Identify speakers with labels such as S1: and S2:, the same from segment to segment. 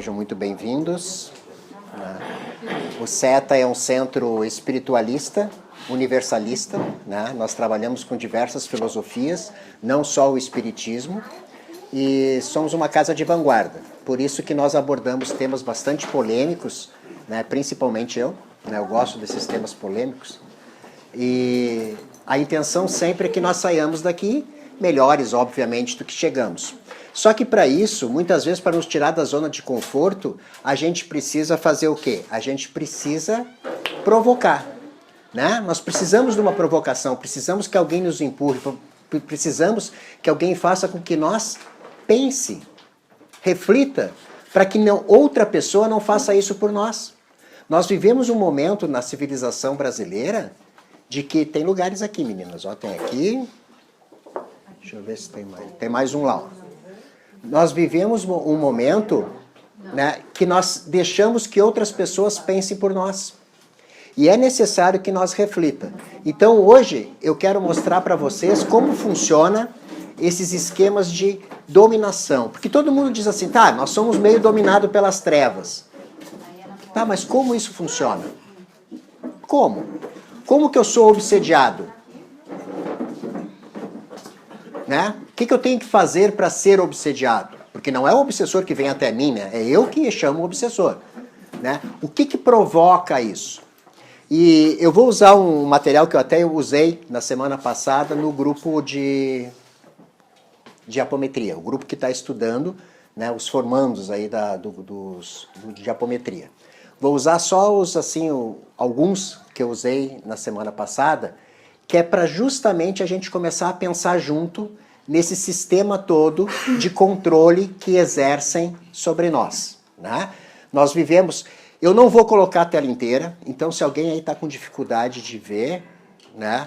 S1: sejam muito bem-vindos. O CETA é um centro espiritualista, universalista, né? Nós trabalhamos com diversas filosofias, não só o espiritismo, e somos uma casa de vanguarda. Por isso que nós abordamos temas bastante polêmicos, né? Principalmente eu, né? Eu gosto desses temas polêmicos. E a intenção sempre é que nós saiamos daqui melhores, obviamente, do que chegamos. Só que para isso, muitas vezes, para nos tirar da zona de conforto, a gente precisa fazer o quê? A gente precisa provocar, né? Nós precisamos de uma provocação, precisamos que alguém nos empurre, precisamos que alguém faça com que nós pense, reflita, para que outra pessoa não faça isso por nós. Nós vivemos um momento na civilização brasileira de que tem lugares aqui, meninas, ó, tem aqui, deixa eu ver se tem mais um lá, ó. Nós vivemos um momento, né, que nós deixamos que outras pessoas pensem por nós. E é necessário que nós reflita. Então hoje eu quero mostrar para vocês como funciona esses esquemas de dominação. Porque todo mundo diz assim, tá, nós somos meio dominados pelas trevas. Tá, mas como isso funciona? Como? Como que eu sou obsediado? Né? O que eu tenho que fazer para ser obsediado? Porque não é o obsessor que vem até mim, né? É eu que chamo o obsessor. Né? O que provoca isso? E eu vou usar um material que eu até usei na semana passada no grupo de apometria, o grupo que está estudando, né, os formandos aí de apometria. Vou usar só alguns que eu usei na semana passada, que é para justamente a gente começar a pensar junto nesse sistema todo de controle que exercem sobre nós. Né? Nós vivemos... Eu não vou colocar a tela inteira, então se alguém aí está com dificuldade de ver, né,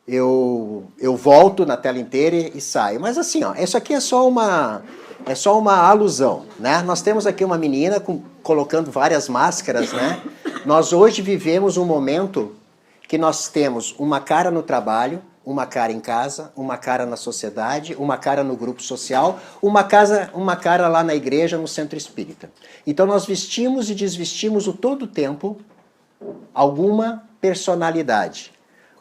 S1: eu volto na tela inteira e saio. Mas assim, ó, isso aqui é só uma alusão. Né? Nós temos aqui uma menina colocando várias máscaras. Né? Nós hoje vivemos um momento que nós temos uma cara no trabalho, uma cara em casa, uma cara na sociedade, uma cara no grupo social, uma cara lá na igreja, no centro espírita. Então nós vestimos e desvestimos todo o tempo alguma personalidade.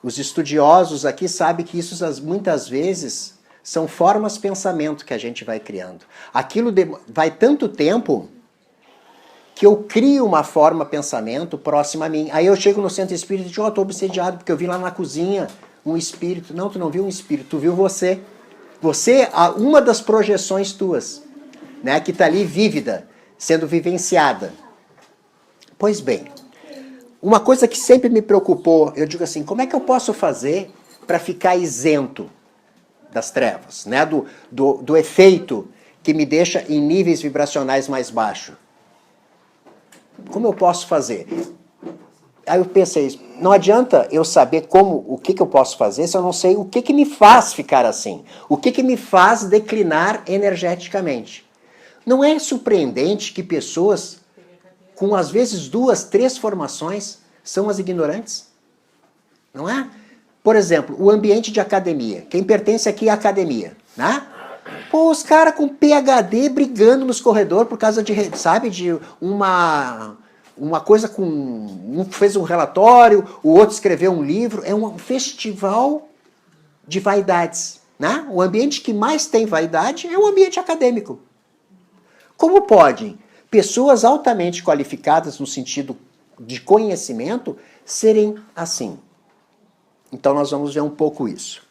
S1: Os estudiosos aqui sabem que isso muitas vezes são formas de pensamento que a gente vai criando. Aquilo vai tanto tempo que eu crio uma forma de pensamento próxima a mim. Aí eu chego no centro espírita e digo, estou obsediado porque eu vi lá na cozinha um espírito. Não, tu não viu um espírito, tu viu você. Você, uma das projeções tuas, né, que está ali vívida, sendo vivenciada. Pois bem, uma coisa que sempre me preocupou, eu digo assim, como é que eu posso fazer para ficar isento das trevas, né, do efeito que me deixa em níveis vibracionais mais baixos? Como eu posso fazer? Aí eu pensei, não adianta eu saber o que eu posso fazer se eu não sei o que me faz ficar assim. O que me faz declinar energeticamente. Não é surpreendente que pessoas com às vezes 2, 3 formações são as ignorantes? Não é? Por exemplo, o ambiente de academia. Quem pertence aqui à academia, né? Pô, os caras com PhD brigando nos corredores por causa de uma coisa com... Um fez um relatório, o outro escreveu um livro. É um festival de vaidades. Né? O ambiente que mais tem vaidade é o ambiente acadêmico. Como podem pessoas altamente qualificadas no sentido de conhecimento serem assim? Então nós vamos ver um pouco isso.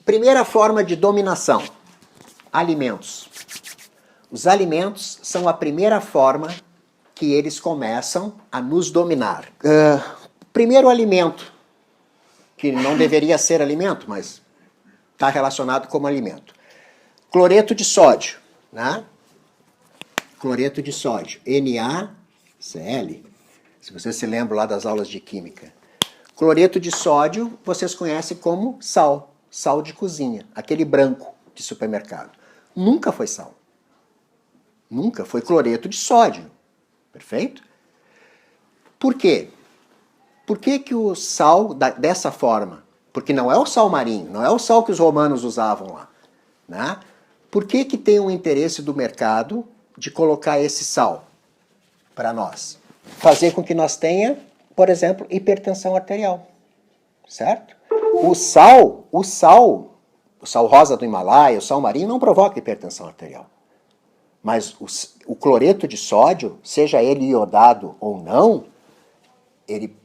S1: Primeira forma de dominação, alimentos. Os alimentos são a primeira forma que eles começam a nos dominar. Primeiro alimento, que não deveria ser alimento, mas está relacionado como alimento. Cloreto de sódio, né? Cloreto de sódio, NaCl, se vocês se lembram lá das aulas de química. Cloreto de sódio vocês conhecem como sal. Sal de cozinha, aquele branco de supermercado. Nunca foi sal. Nunca foi cloreto de sódio. Perfeito? Por quê? Por que o sal dessa forma? Porque não é o sal marinho, não é o sal que os romanos usavam lá. Né? Por que que tem um interesse do mercado de colocar esse sal para nós? Fazer com que nós tenha, por exemplo, hipertensão arterial, certo? O sal rosa do Himalaia, o sal marinho não provoca hipertensão arterial. Mas o cloreto de sódio, seja ele iodado ou não, ele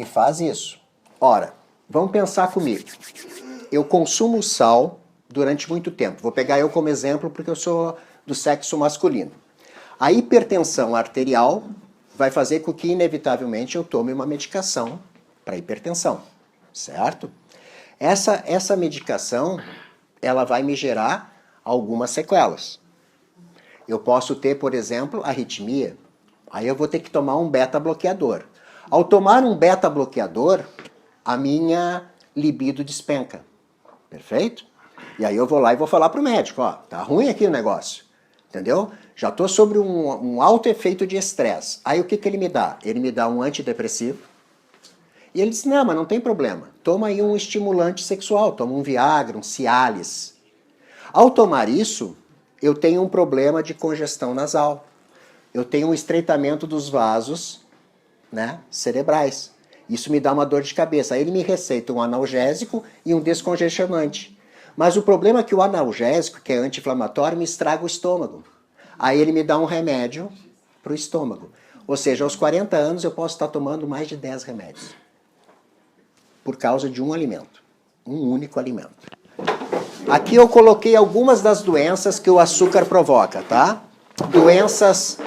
S1: faz isso. Ora, vamos pensar comigo. Eu consumo sal durante muito tempo. Vou pegar eu como exemplo porque eu sou do sexo masculino. A hipertensão arterial vai fazer com que, inevitavelmente, eu tome uma medicação para hipertensão, certo? Essa medicação, ela vai me gerar algumas sequelas. Eu posso ter, por exemplo, arritmia. Aí eu vou ter que tomar um beta-bloqueador. Ao tomar um beta-bloqueador, a minha libido despenca. Perfeito? E aí eu vou lá e vou falar para o médico, ó, tá ruim aqui o negócio. Entendeu? Já estou sobre um alto efeito de estresse. Aí o que ele me dá? Ele me dá um antidepressivo. E ele diz, não, mas não tem problema. Toma aí um estimulante sexual, toma um Viagra, um Cialis. Ao tomar isso, eu tenho um problema de congestão nasal. Eu tenho um estreitamento dos vasos, né, cerebrais. Isso me dá uma dor de cabeça. Aí ele me receita um analgésico e um descongestionante. Mas o problema é que o analgésico, que é anti-inflamatório, me estraga o estômago. Aí ele me dá um remédio para o estômago. Ou seja, aos 40 anos eu posso estar tomando mais de 10 remédios. Por causa de um alimento. Um único alimento. Aqui eu coloquei algumas das doenças que o açúcar provoca, tá? Doenças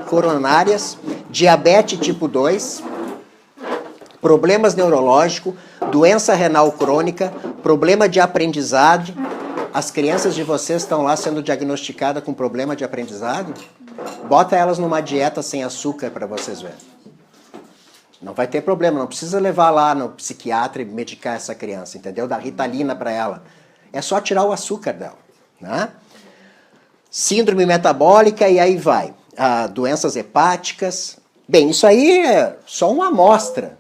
S1: coronárias, diabetes tipo 2, problemas neurológicos, doença renal crônica, problema de aprendizado. As crianças de vocês estão lá sendo diagnosticadas com problema de aprendizado? Bota elas numa dieta sem açúcar para vocês verem. Não vai ter problema, não precisa levar lá no psiquiatra e medicar essa criança, entendeu? Dar Ritalina para ela. É só tirar o açúcar dela, né? Síndrome metabólica e aí vai. Doenças hepáticas. Bem, isso aí é só uma amostra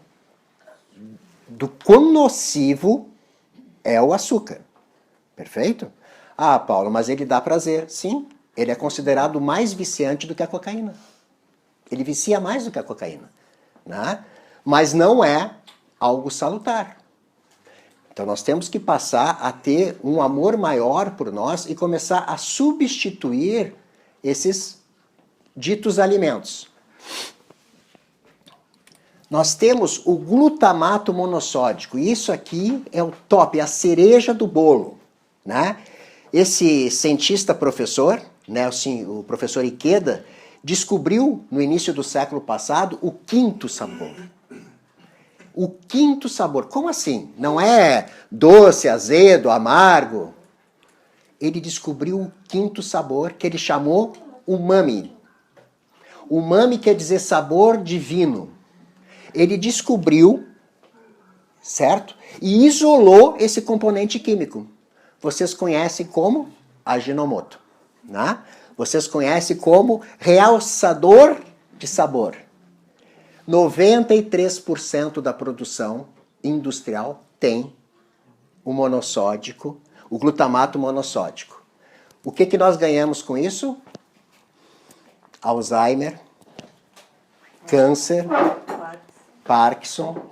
S1: do quão nocivo é o açúcar. Perfeito? Ah, Paulo, mas ele dá prazer. Sim, ele é considerado mais viciante do que a cocaína. Ele vicia mais do que a cocaína, né? Mas não é algo salutar. Então nós temos que passar a ter um amor maior por nós e começar a substituir esses ditos alimentos. Nós temos o glutamato monossódico. Isso aqui é o top, é a cereja do bolo, né? Esse cientista professor, né, o professor Ikeda, descobriu no início do século passado o quinto sabor. O quinto sabor. Como assim? Não é doce, azedo, amargo. Ele descobriu o quinto sabor que ele chamou umami. Umami quer dizer sabor divino. Ele descobriu, certo? E isolou esse componente químico. Vocês conhecem como Ajinomoto, né? Vocês conhecem como realçador de sabor. 93% da produção industrial tem o monossódico, o glutamato monossódico. O que nós ganhamos com isso? Alzheimer, câncer, Parkinson,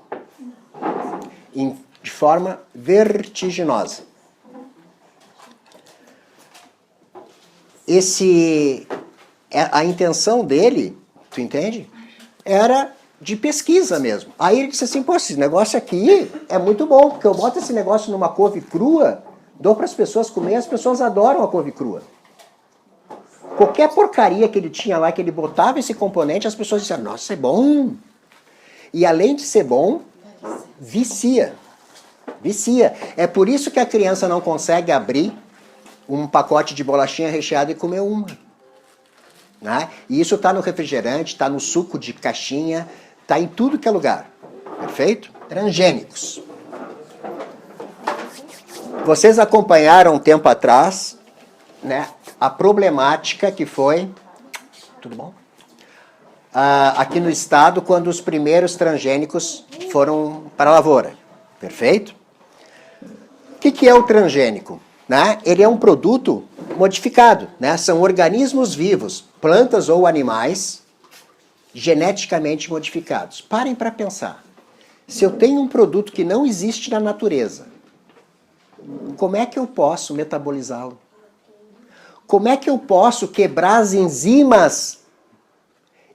S1: de forma vertiginosa. A intenção dele, tu entende? Era de pesquisa mesmo. Aí ele disse assim, pô, esse negócio aqui é muito bom, porque eu boto esse negócio numa couve crua, dou para as pessoas comer, as pessoas adoram a couve crua. Qualquer porcaria que ele tinha lá, que ele botava esse componente, as pessoas diziam, nossa, é bom. E além de ser bom, vicia. Vicia. É por isso que a criança não consegue abrir um pacote de bolachinha recheada e comer uma. Né? E isso está no refrigerante, está no suco de caixinha, está em tudo que é lugar. Perfeito? Transgênicos. Vocês acompanharam um tempo atrás, né, a problemática que foi... Tudo bom? Aqui no estado, quando os primeiros transgênicos foram para a lavoura. Perfeito? O que é o transgênico? né, ele é um produto modificado, né? São organismos vivos, plantas ou animais, geneticamente modificados. Parem para pensar. Se eu tenho um produto que não existe na natureza, como é que eu posso metabolizá-lo? Como é que eu posso quebrar as enzimas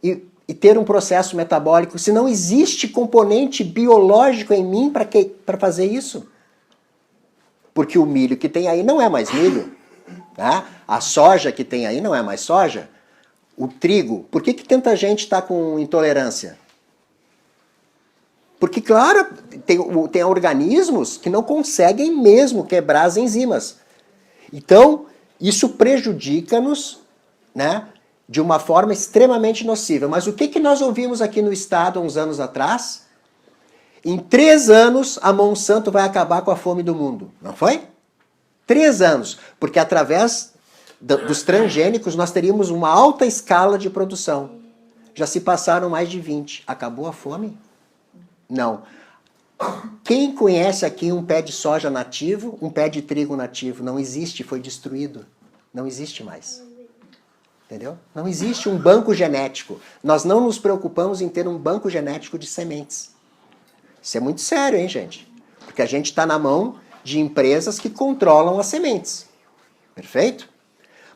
S1: e ter um processo metabólico se não existe componente biológico em mim para fazer isso? Porque o milho que tem aí não é mais milho, né? A soja que tem aí não é mais soja. O trigo, por que tanta gente está com intolerância? Porque, claro, tem organismos que não conseguem mesmo quebrar as enzimas. Então, isso prejudica-nos, né, de uma forma extremamente nociva. Mas o que nós ouvimos aqui no Estado há uns anos atrás? Em 3 anos, a Monsanto vai acabar com a fome do mundo. Não foi? 3 anos. Porque através dos transgênicos nós teríamos uma alta escala de produção. Já se passaram mais de 20. Acabou a fome? Não. Quem conhece aqui um pé de soja nativo, um pé de trigo nativo? Não existe, foi destruído. Não existe mais. Entendeu? Não existe um banco genético. Nós não nos preocupamos em ter um banco genético de sementes. Isso é muito sério, hein, gente? Porque a gente está na mão de empresas que controlam as sementes. Perfeito?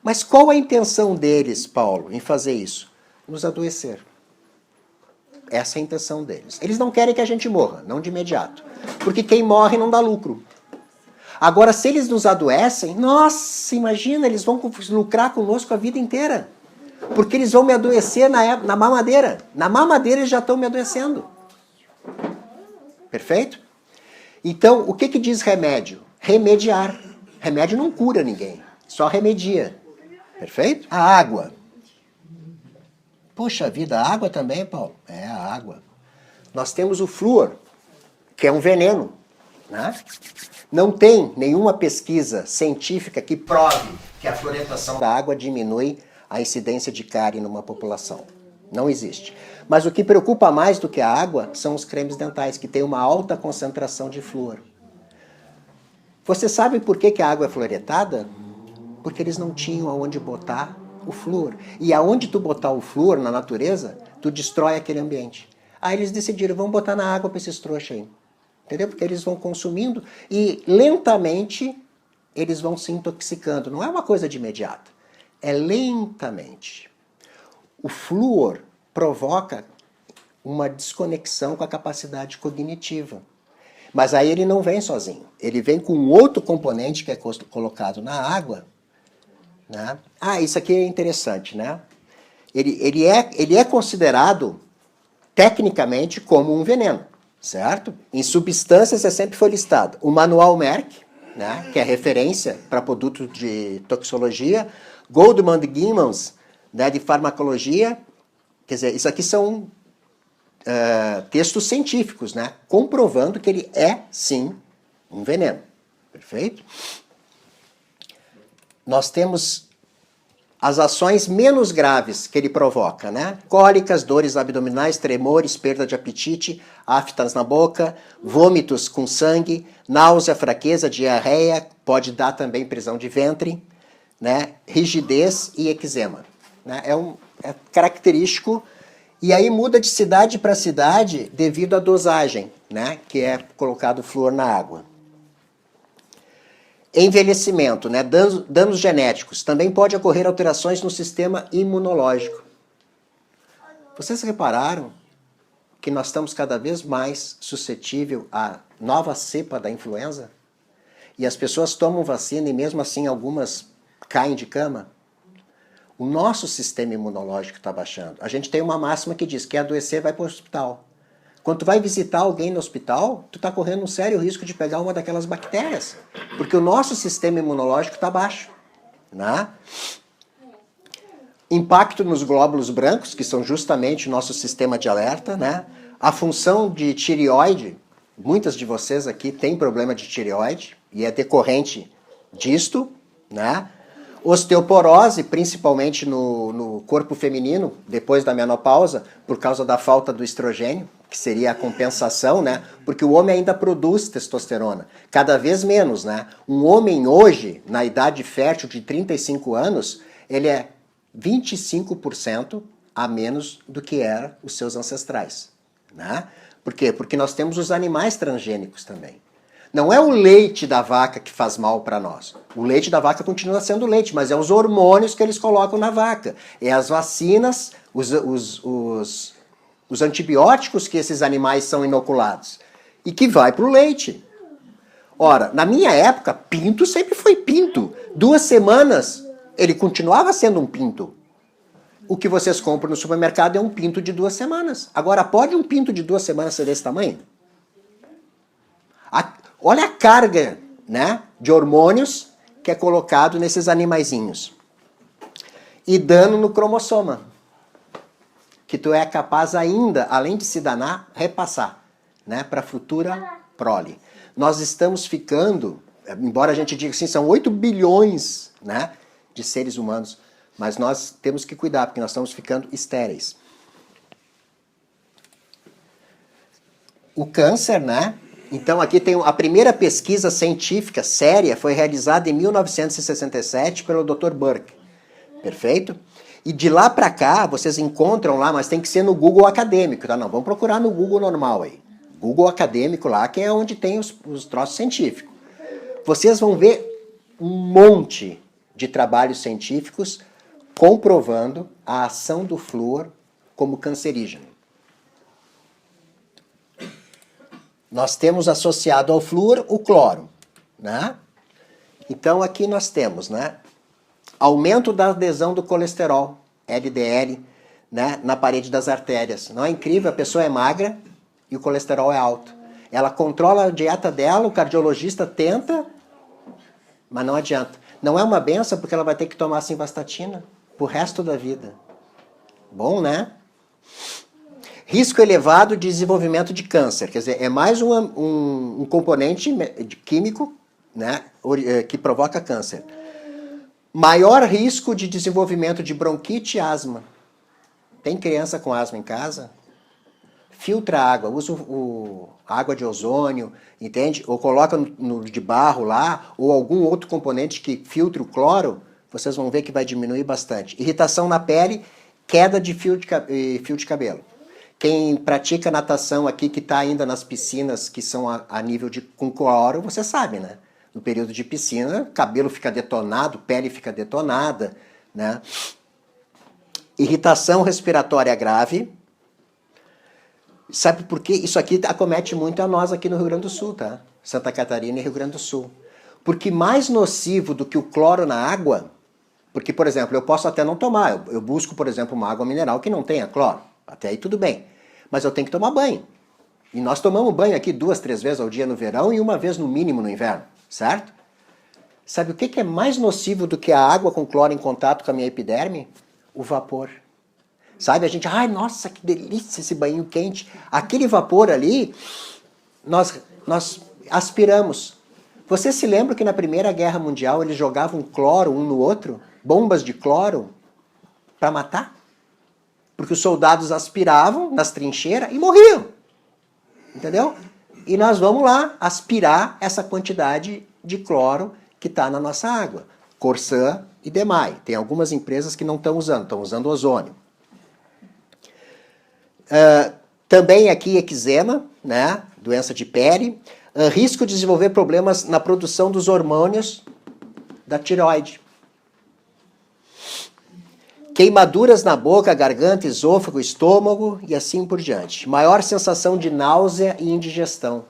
S1: Mas qual a intenção deles, Paulo, em fazer isso? Nos adoecer. Essa é a intenção deles. Eles não querem que a gente morra, não de imediato. Porque quem morre não dá lucro. Agora, se eles nos adoecem, nossa, imagina, eles vão lucrar conosco a vida inteira. Porque eles vão me adoecer na mamadeira. Na mamadeira eles já estão me adoecendo. Perfeito? Então, o que diz remédio? Remediar. Remédio não cura ninguém, só remedia. Perfeito? A água. Poxa vida, a água também, Paulo? É, a água. Nós temos o flúor, que é um veneno, né? Não tem nenhuma pesquisa científica que prove que a fluoretação da água diminui a incidência de cárie numa população. Não existe. Mas o que preocupa mais do que a água são os cremes dentais, que têm uma alta concentração de flúor. Você sabe por que a água é fluoretada? Porque eles não tinham aonde botar o flúor. E aonde tu botar o flúor na natureza, tu destrói aquele ambiente. Aí eles decidiram, vamos botar na água para esses trouxas aí. Entendeu? Porque eles vão consumindo e lentamente eles vão se intoxicando. Não é uma coisa de imediato. É lentamente. O flúor provoca uma desconexão com a capacidade cognitiva. Mas aí ele não vem sozinho. Ele vem com outro componente que é colocado na água. Né? Ah, isso aqui é interessante, né? Ele é considerado tecnicamente como um veneno, certo? Em substâncias sempre foi listado o Manual Merck, né, que é referência para produtos de toxicologia, Goldman e Gimmons, né, de farmacologia. Quer dizer, isso aqui são textos científicos, né, comprovando que ele é, sim, um veneno. Perfeito? Nós temos as ações menos graves que ele provoca, né? Cólicas, dores abdominais, tremores, perda de apetite, aftas na boca, vômitos com sangue, náusea, fraqueza, diarreia, pode dar também prisão de ventre, né? Rigidez e eczema. Né? É característico, e aí muda de cidade para cidade devido à dosagem, né? Que é colocado flúor na água. Envelhecimento, né? Danos genéticos. Também pode ocorrer alterações no sistema imunológico. Vocês repararam que nós estamos cada vez mais suscetíveis à nova cepa da influenza? E as pessoas tomam vacina e mesmo assim algumas caem de cama? O nosso sistema imunológico está baixando. A gente tem uma máxima que diz que quer adoecer, vai para o hospital. Quando tu vai visitar alguém no hospital, tu está correndo um sério risco de pegar uma daquelas bactérias. Porque o nosso sistema imunológico está baixo. Né? Impacto nos glóbulos brancos, que são justamente o nosso sistema de alerta. Né? A função de tireoide, muitas de vocês aqui têm problema de tireoide, e é decorrente disto. Né? Osteoporose, principalmente no corpo feminino, depois da menopausa, por causa da falta do estrogênio, que seria a compensação, né? Porque o homem ainda produz testosterona, cada vez menos, né? Um homem hoje, na idade fértil de 35 anos, ele é 25% a menos do que eram os seus ancestrais, né? Por quê? Porque nós temos os animais transgênicos também. Não é o leite da vaca que faz mal para nós. O leite da vaca continua sendo leite, mas é os hormônios que eles colocam na vaca. É as vacinas, os antibióticos que esses animais são inoculados. E que vai para o leite. Ora, na minha época, pinto sempre foi pinto. 2 semanas, ele continuava sendo um pinto. O que vocês compram no supermercado é um pinto de 2 semanas. Agora, pode um pinto de 2 semanas ser desse tamanho? Olha a carga, né, de hormônios que é colocado nesses animaizinhos. E dano no cromossoma. Que tu é capaz ainda, além de se danar, repassar, né, para a futura prole. Nós estamos ficando, embora a gente diga assim, são 8 bilhões, né, de seres humanos, mas nós temos que cuidar, porque nós estamos ficando estéreis. O câncer, né? Então aqui tem a primeira pesquisa científica séria, foi realizada em 1967 pelo Dr. Burke. Perfeito? E de lá para cá, vocês encontram lá, mas tem que ser no Google acadêmico, tá? Não, vamos procurar no Google normal aí. Google acadêmico lá, que é onde tem os troços científicos. Vocês vão ver um monte de trabalhos científicos comprovando a ação do flúor como cancerígeno. Nós temos associado ao flúor o cloro, né? Então aqui nós temos, né, aumento da adesão do colesterol, LDL, né, na parede das artérias. Não é incrível? A pessoa é magra e o colesterol é alto. Ela controla a dieta dela, o cardiologista tenta, mas não adianta. Não é uma benção porque ela vai ter que tomar simvastatina pro resto da vida. Bom, né? Risco elevado de desenvolvimento de câncer. Quer dizer, é mais um componente químico, né, que provoca câncer. Maior risco de desenvolvimento de bronquite e asma. Tem criança com asma em casa? Filtra a água, usa água de ozônio, entende? Ou coloca no de barro lá, ou algum outro componente que filtre o cloro, vocês vão ver que vai diminuir bastante. Irritação na pele, queda de fio de cabelo. Quem pratica natação aqui, que está ainda nas piscinas que são a nível com cloro, você sabe, né? No período de piscina, cabelo fica detonado, pele fica detonada, né? Irritação respiratória grave. Sabe por quê? Isso aqui acomete muito a nós aqui no Rio Grande do Sul, tá? Santa Catarina e Rio Grande do Sul. Porque mais nocivo do que o cloro na água, porque, por exemplo, eu posso até não tomar, eu busco, por exemplo, uma água mineral que não tenha cloro. Até aí tudo bem. Mas eu tenho que tomar banho. E nós tomamos banho aqui 2, 3 vezes ao dia no verão e 1 vez no mínimo no inverno, certo? Sabe o que é mais nocivo do que a água com cloro em contato com a minha epiderme? O vapor. Sabe, a gente, ai, nossa, que delícia esse banho quente. Aquele vapor ali, nós aspiramos. Você se lembra que na Primeira Guerra Mundial eles jogavam cloro um no outro? Bombas de cloro para matar? Porque os soldados aspiravam nas trincheiras e morriam. Entendeu? E nós vamos lá aspirar essa quantidade de cloro que está na nossa água. Corsã e Demai. Tem algumas empresas que não estão usando ozônio. Também aqui eczema, né? Doença de pele. Risco de desenvolver problemas na produção dos hormônios da tireoide. Queimaduras na boca, garganta, esôfago, estômago e assim por diante. Maior sensação de náusea e indigestão.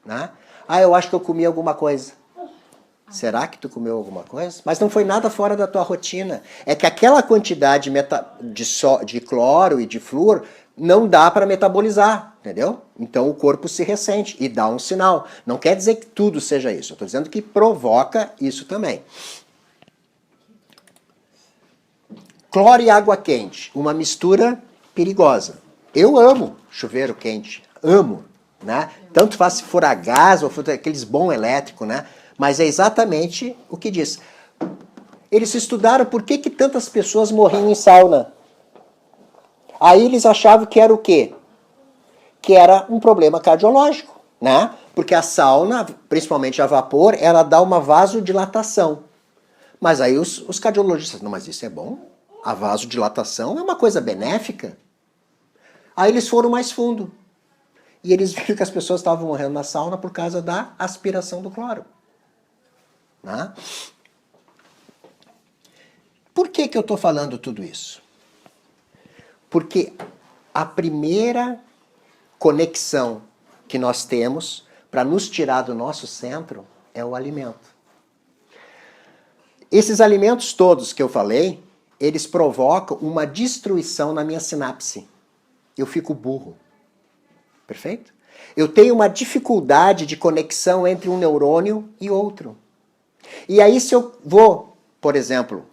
S1: Né? Ah, eu acho que eu comi alguma coisa. Será que tu comeu alguma coisa? Mas não foi nada fora da tua rotina. É que aquela quantidade de cloro e de flúor não dá para metabolizar, entendeu? Então o corpo se ressente e dá um sinal. Não quer dizer que tudo seja isso. Eu estou dizendo que provoca isso também. Cloro e água quente, uma mistura perigosa. Eu amo chuveiro quente, amo, né? Tanto faz se for a gás ou for aqueles bom elétrico, né? Mas é exatamente o que diz. Eles estudaram por que tantas pessoas morriam em sauna. Aí eles achavam que era o quê? que era um problema cardiológico, né? Porque a sauna, principalmente a vapor, ela dá uma vasodilatação. Mas aí os cardiologistas, não, mas isso é bom? A vasodilatação é uma coisa benéfica? Aí eles foram mais fundo. E eles viram que as pessoas estavam morrendo na sauna por causa da aspiração do cloro. Né? Por que eu estou falando tudo isso? Porque a primeira conexão que nós temos para nos tirar do nosso centro é o alimento. Esses alimentos todos que eu falei, eles provocam uma destruição na minha sinapse. Eu fico burro. Perfeito? Eu tenho uma dificuldade de conexão entre um neurônio e outro. E aí se eu vou, por exemplo,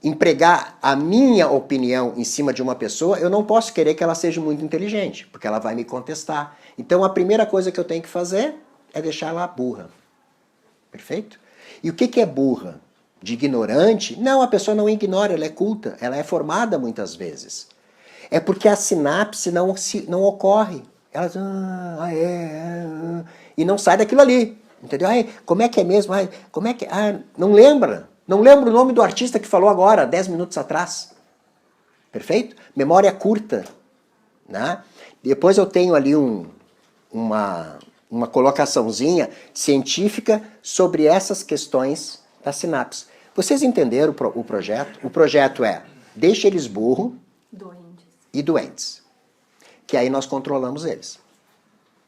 S1: empregar a minha opinião em cima de uma pessoa, eu não posso querer que ela seja muito inteligente, porque ela vai me contestar. Então a primeira coisa que eu tenho que fazer é deixar ela burra. Perfeito? E o que é burra? De ignorante? Não, a pessoa não ignora, ela é culta, ela é formada muitas vezes. É porque a sinapse não ocorre. Ela e não sai daquilo ali. Entendeu? Ai, como é que é mesmo? Ai, como é que... não lembra. Não lembra o nome do artista que falou agora, 10 minutos atrás. Perfeito? Memória curta. Né? Depois eu tenho ali uma colocaçãozinha científica sobre essas questões da sinapse. Vocês entenderam o projeto? O projeto é, deixa eles burros e doentes. Que aí nós controlamos eles.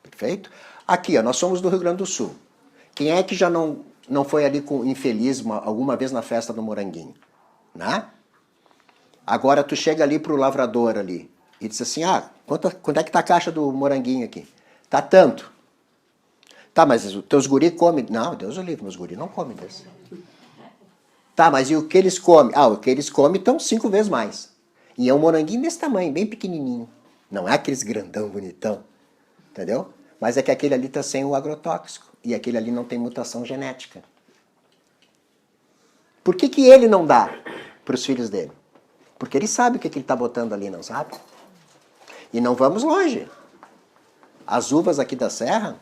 S1: Perfeito? Aqui, ó, nós somos do Rio Grande do Sul. Quem é que já não foi ali infeliz alguma vez na festa do Moranguinho? Né? Agora tu chega ali pro lavrador ali e diz assim, quanto é que tá a caixa do Moranguinho aqui? Tá tanto. Tá, mas os teus guri comem? Não, Deus o livre, meus guri não comem desse. Tá, mas e o que eles comem? O que eles comem estão 5 vezes mais. E é um moranguinho desse tamanho, bem pequenininho. Não é aqueles grandão, bonitão. Entendeu? Mas é que aquele ali está sem o agrotóxico. E aquele ali não tem mutação genética. Por que ele não dá para os filhos dele? Porque ele sabe o que ele está botando ali, não sabe? E não vamos longe. As uvas aqui da serra,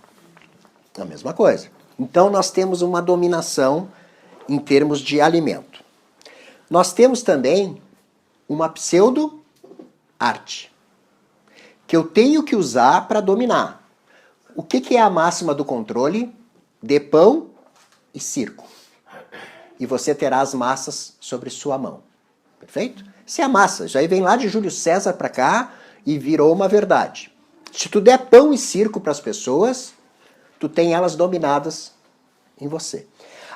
S1: a mesma coisa. Então nós temos uma dominação em termos de alimento. Nós temos também uma pseudo-arte, que eu tenho que usar para dominar. O que é a máxima do controle? Dê pão e circo. E você terá as massas sobre sua mão. Perfeito? Isso é a massa. Isso aí vem lá de Júlio César para cá e virou uma verdade. Se tu der pão e circo para as pessoas, tu tem elas dominadas em você.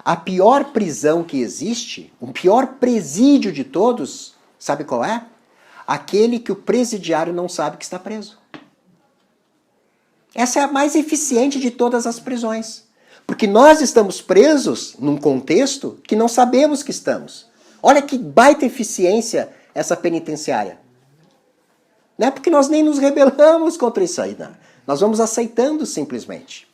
S1: A pior prisão que existe, o pior presídio de todos, sabe qual é? Aquele que o presidiário não sabe que está preso. Essa é a mais eficiente de todas as prisões. Porque nós estamos presos num contexto que não sabemos que estamos. Olha que baita eficiência essa penitenciária. Não é porque nós nem nos rebelamos contra isso aí, não. Nós vamos aceitando simplesmente.